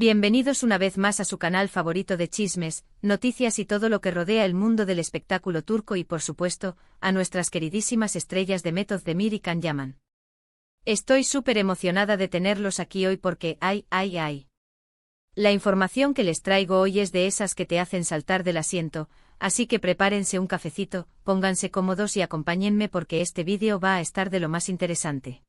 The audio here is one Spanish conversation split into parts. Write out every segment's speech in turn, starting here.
Bienvenidos una vez más a su canal favorito de chismes, noticias y todo lo que rodea el mundo del espectáculo turco y por supuesto, a nuestras queridísimas estrellas Demet Özdemir y Can Yaman. Estoy súper emocionada de tenerlos aquí hoy porque, ¡ay! La información que les traigo hoy es de esas que te hacen saltar del asiento, así que prepárense un cafecito, pónganse cómodos y acompáñenme porque este vídeo va a estar de lo más interesante.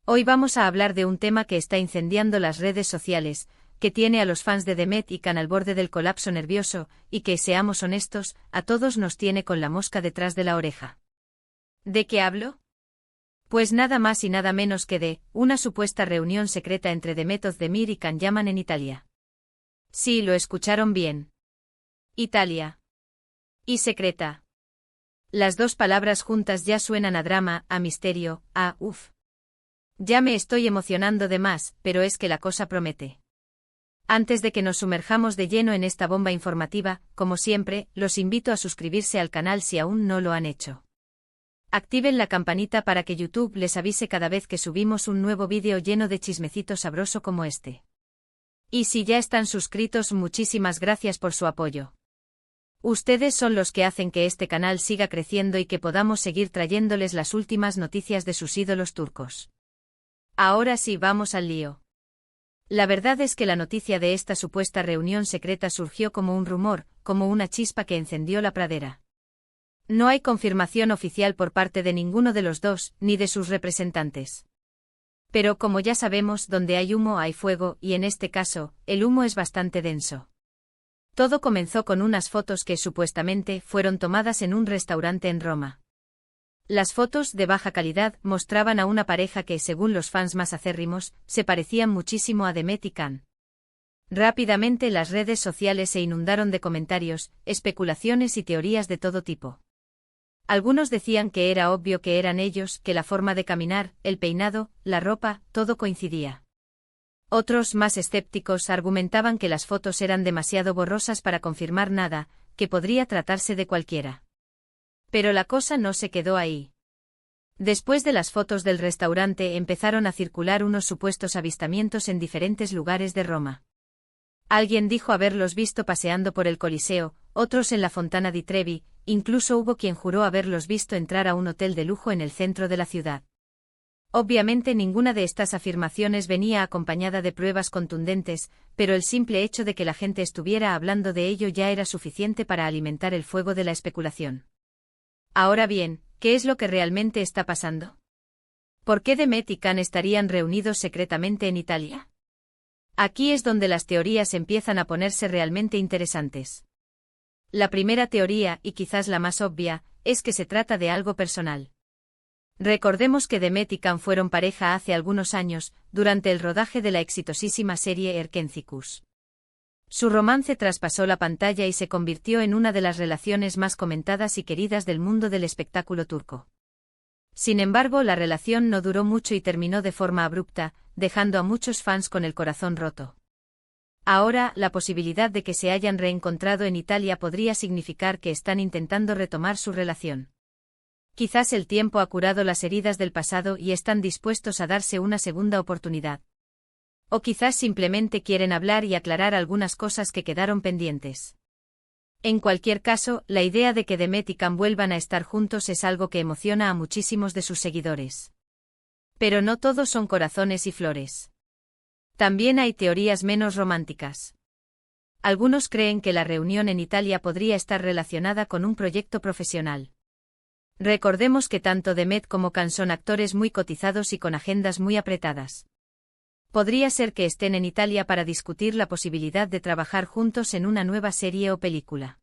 Hoy vamos a hablar de un tema que está incendiando las redes sociales, que tiene a los fans de Demet y Can al borde del colapso nervioso, y que, seamos honestos, a todos nos tiene con la mosca detrás de la oreja. ¿De qué hablo? Pues nada más y nada menos que de una supuesta reunión secreta entre Demet Özdemir y Can Yaman en Italia. Sí, lo escucharon bien. Italia. Y secreta. Las dos palabras juntas ya suenan a drama, a misterio, a uff. Ya me estoy emocionando de más, pero es que la cosa promete. Antes de que nos sumerjamos de lleno en esta bomba informativa, como siempre, los invito a suscribirse al canal si aún no lo han hecho. Activen la campanita para que YouTube les avise cada vez que subimos un nuevo vídeo lleno de chismecito sabroso como este. Y si ya están suscritos, muchísimas gracias por su apoyo. Ustedes son los que hacen que este canal siga creciendo y que podamos seguir trayéndoles las últimas noticias de sus ídolos turcos. Ahora sí, vamos al lío. La verdad es que la noticia de esta supuesta reunión secreta surgió como un rumor, como una chispa que encendió la pradera. No hay confirmación oficial por parte de ninguno de los dos, ni de sus representantes. Pero como ya sabemos, donde hay humo hay fuego, y en este caso, el humo es bastante denso. Todo comenzó con unas fotos que supuestamente fueron tomadas en un restaurante en Roma. Las fotos, de baja calidad, mostraban a una pareja que, según los fans más acérrimos, se parecían muchísimo a Demet y Can. Rápidamente las redes sociales se inundaron de comentarios, especulaciones y teorías de todo tipo. Algunos decían que era obvio que eran ellos, que la forma de caminar, el peinado, la ropa, todo coincidía. Otros, más escépticos, argumentaban que las fotos eran demasiado borrosas para confirmar nada, que podría tratarse de cualquiera. Pero la cosa no se quedó ahí. Después de las fotos del restaurante empezaron a circular unos supuestos avistamientos en diferentes lugares de Roma. Alguien dijo haberlos visto paseando por el Coliseo, otros en la Fontana di Trevi, incluso hubo quien juró haberlos visto entrar a un hotel de lujo en el centro de la ciudad. Obviamente ninguna de estas afirmaciones venía acompañada de pruebas contundentes, pero el simple hecho de que la gente estuviera hablando de ello ya era suficiente para alimentar el fuego de la especulación. Ahora bien, ¿qué es lo que realmente está pasando? ¿Por qué Demet y Can estarían reunidos secretamente en Italia? Aquí es donde las teorías empiezan a ponerse realmente interesantes. La primera teoría, y quizás la más obvia, es que se trata de algo personal. Recordemos que Demet y Can fueron pareja hace algunos años, durante el rodaje de la exitosísima serie Erkencikus. Su romance traspasó la pantalla y se convirtió en una de las relaciones más comentadas y queridas del mundo del espectáculo turco. Sin embargo, la relación no duró mucho y terminó de forma abrupta, dejando a muchos fans con el corazón roto. Ahora, la posibilidad de que se hayan reencontrado en Italia podría significar que están intentando retomar su relación. Quizás el tiempo ha curado las heridas del pasado y están dispuestos a darse una segunda oportunidad. O quizás simplemente quieren hablar y aclarar algunas cosas que quedaron pendientes. En cualquier caso, la idea de que Demet y Can vuelvan a estar juntos es algo que emociona a muchísimos de sus seguidores. Pero no todos son corazones y flores. También hay teorías menos románticas. Algunos creen que la reunión en Italia podría estar relacionada con un proyecto profesional. Recordemos que tanto Demet como Can son actores muy cotizados y con agendas muy apretadas. Podría ser que estén en Italia para discutir la posibilidad de trabajar juntos en una nueva serie o película.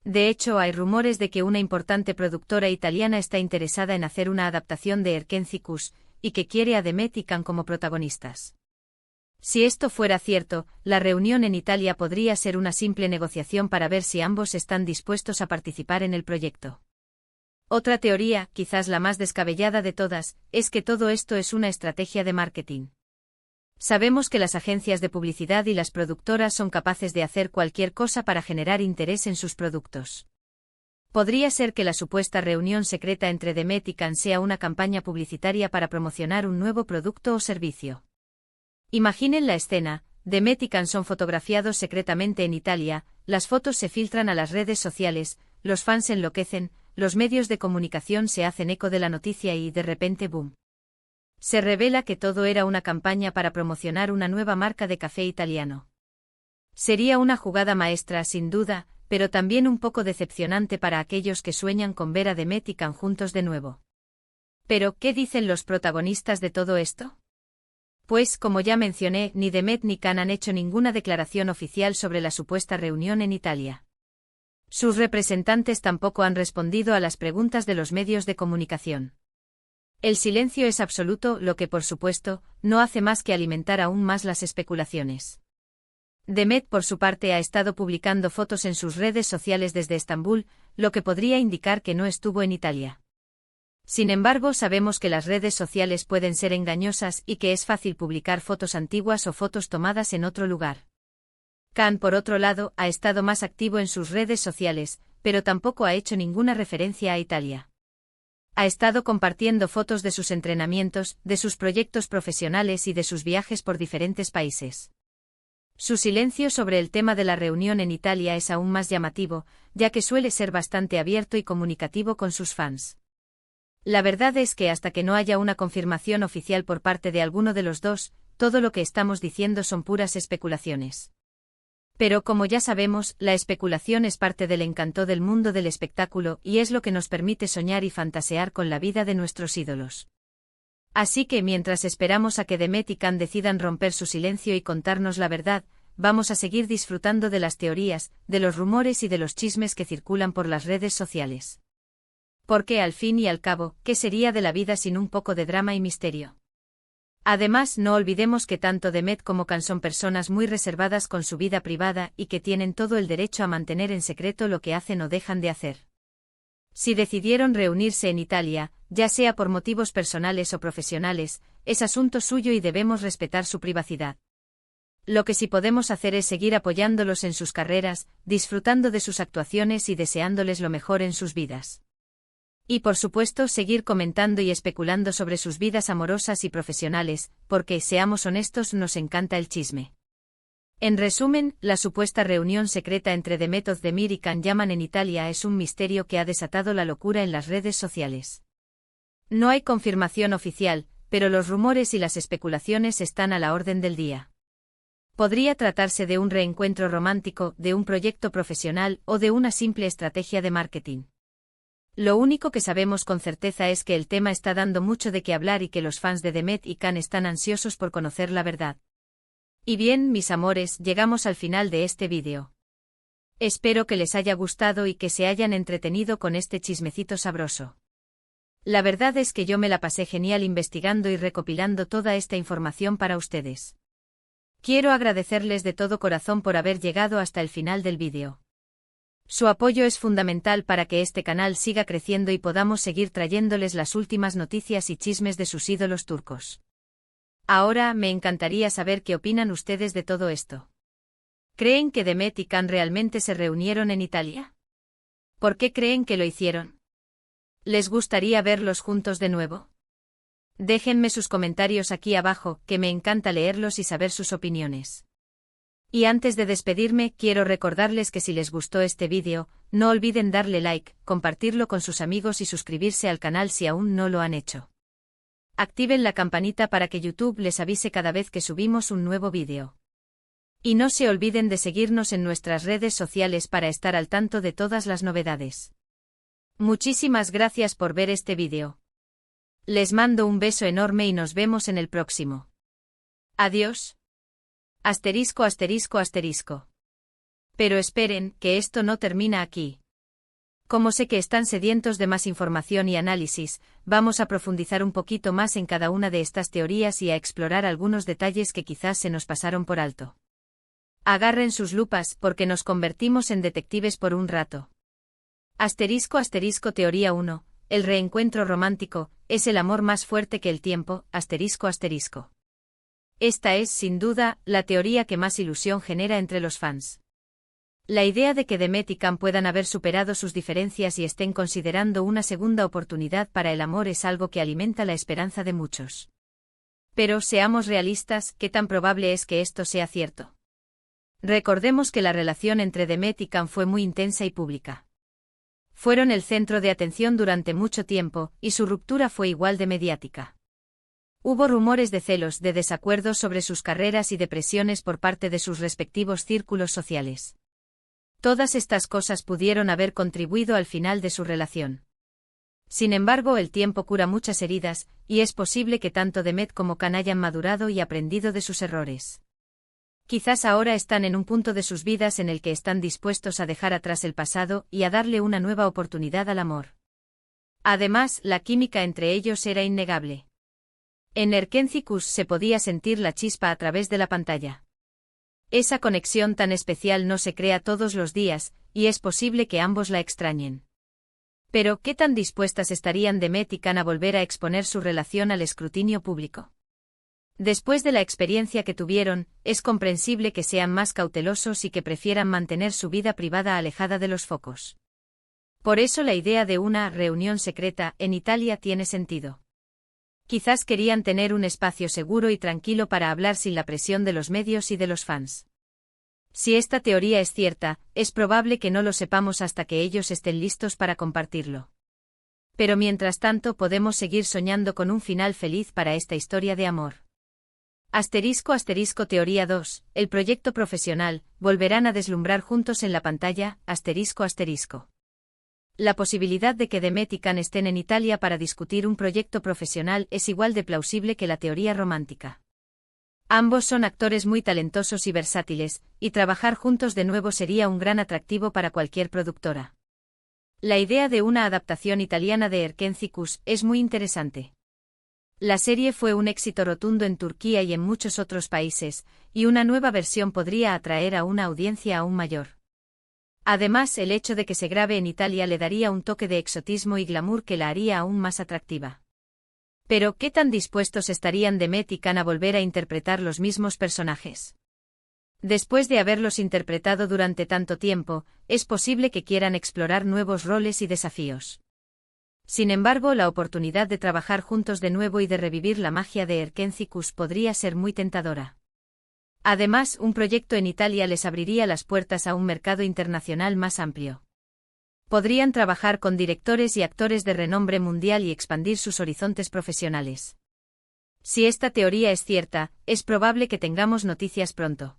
De hecho, hay rumores de que una importante productora italiana está interesada en hacer una adaptación de Erkencikus, y que quiere a Demet y Can como protagonistas. Si esto fuera cierto, la reunión en Italia podría ser una simple negociación para ver si ambos están dispuestos a participar en el proyecto. Otra teoría, quizás la más descabellada de todas, es que todo esto es una estrategia de marketing. Sabemos que las agencias de publicidad y las productoras son capaces de hacer cualquier cosa para generar interés en sus productos. Podría ser que la supuesta reunión secreta entre Demet y Can sea una campaña publicitaria para promocionar un nuevo producto o servicio. Imaginen la escena, Demet y Can son fotografiados secretamente en Italia, las fotos se filtran a las redes sociales, los fans enloquecen, los medios de comunicación se hacen eco de la noticia y, de repente, ¡boom! Se revela que todo era una campaña para promocionar una nueva marca de café italiano. Sería una jugada maestra, sin duda, pero también un poco decepcionante para aquellos que sueñan con ver a Demet y Can juntos de nuevo. Pero, ¿qué dicen los protagonistas de todo esto? Pues, como ya mencioné, ni Demet ni Can han hecho ninguna declaración oficial sobre la supuesta reunión en Italia. Sus representantes tampoco han respondido a las preguntas de los medios de comunicación. El silencio es absoluto, lo que por supuesto, no hace más que alimentar aún más las especulaciones. Demet, por su parte, ha estado publicando fotos en sus redes sociales desde Estambul, lo que podría indicar que no estuvo en Italia. Sin embargo, sabemos que las redes sociales pueden ser engañosas y que es fácil publicar fotos antiguas o fotos tomadas en otro lugar. Can, por otro lado, ha estado más activo en sus redes sociales, pero tampoco ha hecho ninguna referencia a Italia. Ha estado compartiendo fotos de sus entrenamientos, de sus proyectos profesionales y de sus viajes por diferentes países. Su silencio sobre el tema de la reunión en Italia es aún más llamativo, ya que suele ser bastante abierto y comunicativo con sus fans. La verdad es que hasta que no haya una confirmación oficial por parte de alguno de los dos, todo lo que estamos diciendo son puras especulaciones. Pero como ya sabemos, la especulación es parte del encanto del mundo del espectáculo y es lo que nos permite soñar y fantasear con la vida de nuestros ídolos. Así que mientras esperamos a que Demet y Can decidan romper su silencio y contarnos la verdad, vamos a seguir disfrutando de las teorías, de los rumores y de los chismes que circulan por las redes sociales. Porque al fin y al cabo, ¿qué sería de la vida sin un poco de drama y misterio? Además, no olvidemos que tanto Demet como Can son personas muy reservadas con su vida privada y que tienen todo el derecho a mantener en secreto lo que hacen o dejan de hacer. Si decidieron reunirse en Italia, ya sea por motivos personales o profesionales, es asunto suyo y debemos respetar su privacidad. Lo que sí podemos hacer es seguir apoyándolos en sus carreras, disfrutando de sus actuaciones y deseándoles lo mejor en sus vidas. Y por supuesto seguir comentando y especulando sobre sus vidas amorosas y profesionales, porque, seamos honestos, nos encanta el chisme. En resumen, la supuesta reunión secreta entre Demet Özdemir y Can Yaman en Italia es un misterio que ha desatado la locura en las redes sociales. No hay confirmación oficial, pero los rumores y las especulaciones están a la orden del día. Podría tratarse de un reencuentro romántico, de un proyecto profesional o de una simple estrategia de marketing. Lo único que sabemos con certeza es que el tema está dando mucho de qué hablar y que los fans de Demet y Can están ansiosos por conocer la verdad. Y bien, mis amores, llegamos al final de este vídeo. Espero que les haya gustado y que se hayan entretenido con este chismecito sabroso. La verdad es que yo me la pasé genial investigando y recopilando toda esta información para ustedes. Quiero agradecerles de todo corazón por haber llegado hasta el final del vídeo. Su apoyo es fundamental para que este canal siga creciendo y podamos seguir trayéndoles las últimas noticias y chismes de sus ídolos turcos. Ahora, me encantaría saber qué opinan ustedes de todo esto. ¿Creen que Demet y Can realmente se reunieron en Italia? ¿Por qué creen que lo hicieron? ¿Les gustaría verlos juntos de nuevo? Déjenme sus comentarios aquí abajo, que me encanta leerlos y saber sus opiniones. Y antes de despedirme, quiero recordarles que si les gustó este vídeo, no olviden darle like, compartirlo con sus amigos y suscribirse al canal si aún no lo han hecho. Activen la campanita para que YouTube les avise cada vez que subimos un nuevo vídeo. Y no se olviden de seguirnos en nuestras redes sociales para estar al tanto de todas las novedades. Muchísimas gracias por ver este vídeo. Les mando un beso enorme y nos vemos en el próximo. Adiós. Asterisco asterisco asterisco. Pero esperen, que esto no termina aquí. Como sé que están sedientos de más información y análisis, vamos a profundizar un poquito más en cada una de estas teorías y a explorar algunos detalles que quizás se nos pasaron por alto. Agarren sus lupas, porque nos convertimos en detectives por un rato. Asterisco asterisco teoría 1. El reencuentro romántico es el amor más fuerte que el tiempo, asterisco asterisco. Esta es, sin duda, la teoría que más ilusión genera entre los fans. La idea de que Demet y Can puedan haber superado sus diferencias y estén considerando una segunda oportunidad para el amor es algo que alimenta la esperanza de muchos. Pero, seamos realistas, ¿qué tan probable es que esto sea cierto? Recordemos que la relación entre Demet y Can fue muy intensa y pública. Fueron el centro de atención durante mucho tiempo, y su ruptura fue igual de mediática. Hubo rumores de celos, de desacuerdos sobre sus carreras y de presiones por parte de sus respectivos círculos sociales. Todas estas cosas pudieron haber contribuido al final de su relación. Sin embargo, el tiempo cura muchas heridas, y es posible que tanto Demet como Can hayan madurado y aprendido de sus errores. Quizás ahora están en un punto de sus vidas en el que están dispuestos a dejar atrás el pasado y a darle una nueva oportunidad al amor. Además, la química entre ellos era innegable. En Erkenci-Kuş se podía sentir la chispa a través de la pantalla. Esa conexión tan especial no se crea todos los días, y es posible que ambos la extrañen. Pero, ¿qué tan dispuestas estarían Demet y Can a volver a exponer su relación al escrutinio público? Después de la experiencia que tuvieron, es comprensible que sean más cautelosos y que prefieran mantener su vida privada alejada de los focos. Por eso la idea de una reunión secreta en Italia tiene sentido. Quizás querían tener un espacio seguro y tranquilo para hablar sin la presión de los medios y de los fans. Si esta teoría es cierta, es probable que no lo sepamos hasta que ellos estén listos para compartirlo. Pero mientras tanto podemos seguir soñando con un final feliz para esta historia de amor. Teoría 2, el proyecto profesional, volverán a deslumbrar juntos en la pantalla, La posibilidad de que Demet y Can estén en Italia para discutir un proyecto profesional es igual de plausible que la teoría romántica. Ambos son actores muy talentosos y versátiles, y trabajar juntos de nuevo sería un gran atractivo para cualquier productora. La idea de una adaptación italiana de Erkenci-Kuş es muy interesante. La serie fue un éxito rotundo en Turquía y en muchos otros países, y una nueva versión podría atraer a una audiencia aún mayor. Además, el hecho de que se grabe en Italia le daría un toque de exotismo y glamour que la haría aún más atractiva. Pero, ¿qué tan dispuestos estarían Demet y Can a volver a interpretar los mismos personajes? Después de haberlos interpretado durante tanto tiempo, es posible que quieran explorar nuevos roles y desafíos. Sin embargo, la oportunidad de trabajar juntos de nuevo y de revivir la magia de Erkenci-Kuş podría ser muy tentadora. Además, un proyecto en Italia les abriría las puertas a un mercado internacional más amplio. Podrían trabajar con directores y actores de renombre mundial y expandir sus horizontes profesionales. Si esta teoría es cierta, es probable que tengamos noticias pronto.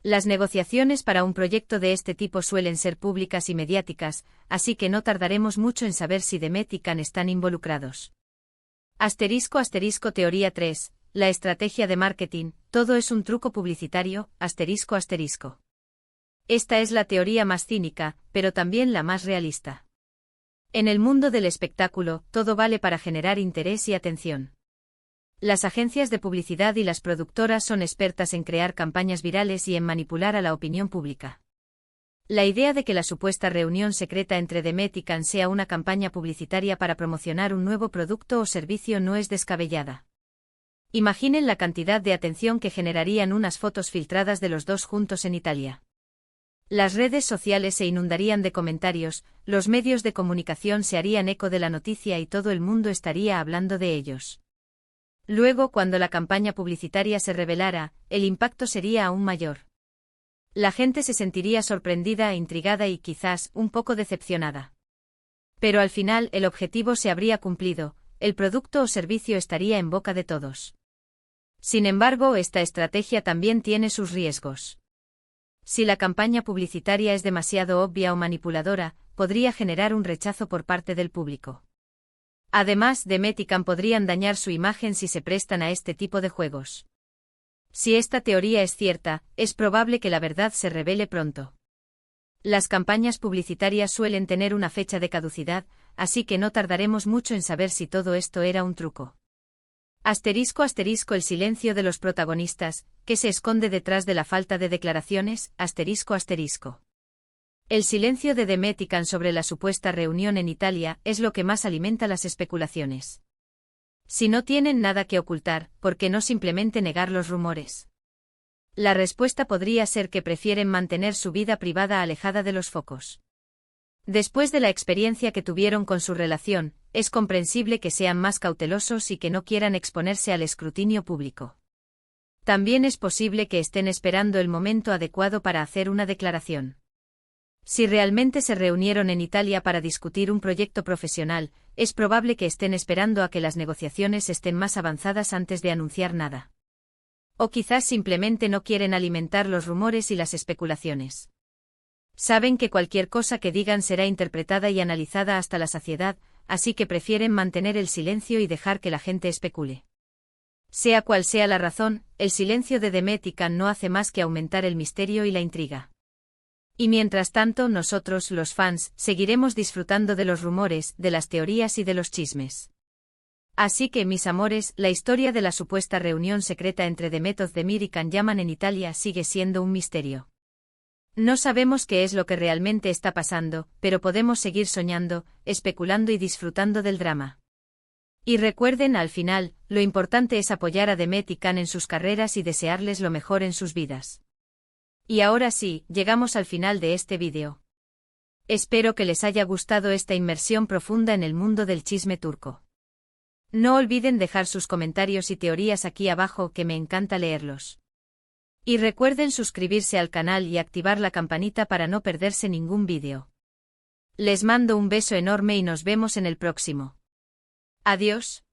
Las negociaciones para un proyecto de este tipo suelen ser públicas y mediáticas, así que no tardaremos mucho en saber si Demet y Can están involucrados. Teoría 3, la estrategia de marketing, todo es un truco publicitario, Esta es la teoría más cínica, pero también la más realista. En el mundo del espectáculo, todo vale para generar interés y atención. Las agencias de publicidad y las productoras son expertas en crear campañas virales y en manipular a la opinión pública. La idea de que la supuesta reunión secreta entre Demet y Can sea una campaña publicitaria para promocionar un nuevo producto o servicio no es descabellada. Imaginen la cantidad de atención que generarían unas fotos filtradas de los dos juntos en Italia. Las redes sociales se inundarían de comentarios, los medios de comunicación se harían eco de la noticia y todo el mundo estaría hablando de ellos. Luego, cuando la campaña publicitaria se revelara, el impacto sería aún mayor. La gente se sentiría sorprendida e intrigada y quizás un poco decepcionada. Pero al final el objetivo se habría cumplido, el producto o servicio estaría en boca de todos. Sin embargo, esta estrategia también tiene sus riesgos. Si la campaña publicitaria es demasiado obvia o manipuladora, podría generar un rechazo por parte del público. Además, Demet y Can podrían dañar su imagen si se prestan a este tipo de juegos. Si esta teoría es cierta, es probable que la verdad se revele pronto. Las campañas publicitarias suelen tener una fecha de caducidad, así que no tardaremos mucho en saber si todo esto era un truco. El silencio de los protagonistas, ¿qué se esconde detrás de la falta de declaraciones? El silencio de Demet y Can sobre la supuesta reunión en Italia es lo que más alimenta las especulaciones. Si no tienen nada que ocultar, ¿por qué no simplemente negar los rumores? La respuesta podría ser que prefieren mantener su vida privada alejada de los focos. Después de la experiencia que tuvieron con su relación, es comprensible que sean más cautelosos y que no quieran exponerse al escrutinio público. También es posible que estén esperando el momento adecuado para hacer una declaración. Si realmente se reunieron en Italia para discutir un proyecto profesional, es probable que estén esperando a que las negociaciones estén más avanzadas antes de anunciar nada. O quizás simplemente no quieren alimentar los rumores y las especulaciones. Saben que cualquier cosa que digan será interpretada y analizada hasta la saciedad, así que prefieren mantener el silencio y dejar que la gente especule. Sea cual sea la razón, el silencio de Demet y Can no hace más que aumentar el misterio y la intriga. Y mientras tanto nosotros, los fans, seguiremos disfrutando de los rumores, de las teorías y de los chismes. Así que, mis amores, la historia de la supuesta reunión secreta entre Demet Özdemir y Can Yaman en Italia sigue siendo un misterio. No sabemos qué es lo que realmente está pasando, pero podemos seguir soñando, especulando y disfrutando del drama. Y recuerden, al final, lo importante es apoyar a Demet y Can en sus carreras y desearles lo mejor en sus vidas. Y ahora sí, llegamos al final de este vídeo. Espero que les haya gustado esta inmersión profunda en el mundo del chisme turco. No olviden dejar sus comentarios y teorías aquí abajo, que me encanta leerlos. Y recuerden suscribirse al canal y activar la campanita para no perderse ningún vídeo. Les mando un beso enorme y nos vemos en el próximo. Adiós.